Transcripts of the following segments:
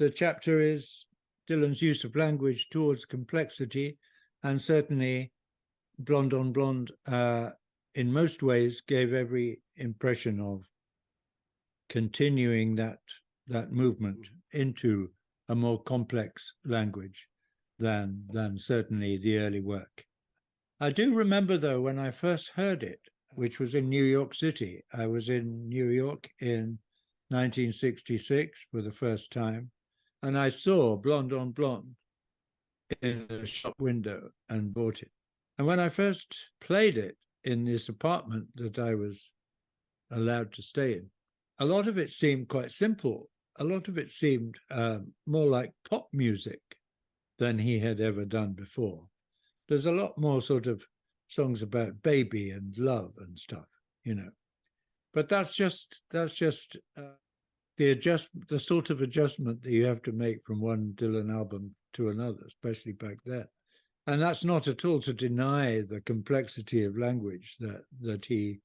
The chapter is Dylan's use of language towards complexity, and certainly Blonde on Blonde in most ways gave every impression of continuing that movement into a more complex language than certainly the early work. I do remember, though, when I first heard it, which was in New York City. I was in New York in 1966 for the first time, and I saw Blonde on Blonde in a shop window and bought it. And when I first played it in this apartment that I was allowed to stay in, a lot of it seemed quite simple. A lot of it seemed more like pop music than he had ever done before. There's a lot more sort of songs about baby and love and stuff, you know. But that's just the sort of adjustment that you have to make from one Dylan album to another, especially back then. And that's not at all to deny the complexity of language that he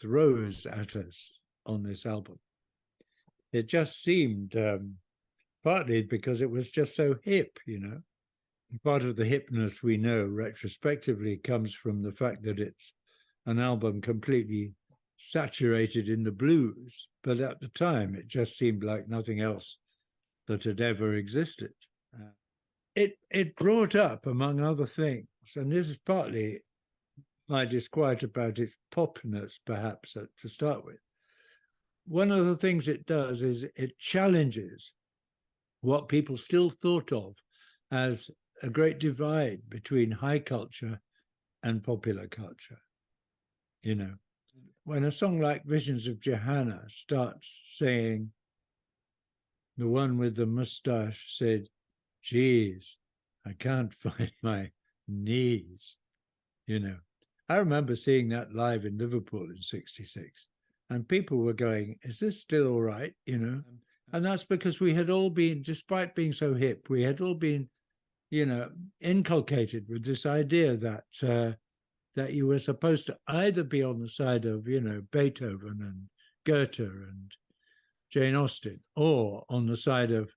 throws at us on this album. It just seemed, partly because it was just so hip, you know. Part of the hipness, we know retrospectively, comes from the fact that it's an album completely saturated in the blues, but at the time it just seemed like nothing else that had ever existed. It brought up, among other things, and this is partly my disquiet about its popness, perhaps, to start with. One of the things it does is it challenges what people still thought of as a great divide between high culture and popular culture. You know, when a song like Visions of Johanna starts saying, the one with the mustache said, "Geez, I can't find my knees." You know, I remember seeing that live in Liverpool in '66, and people were going, "Is this still all right?" You know, and that's because we had all been, despite being so hip, we had all been, you know, inculcated with this idea that that you were supposed to either be on the side of, you know, Beethoven and Goethe and Jane Austen, or on the side of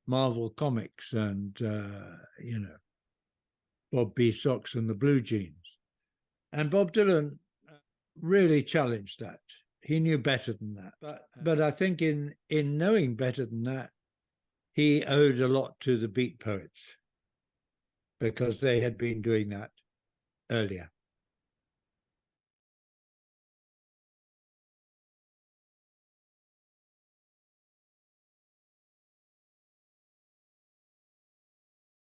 Marvel Comics and, you know, Bob B. Sox and the Blue Jeans. And Bob Dylan really challenged that. He knew better than that. But I think in knowing better than that, he owed a lot to the Beat Poets, because they had been doing that earlier.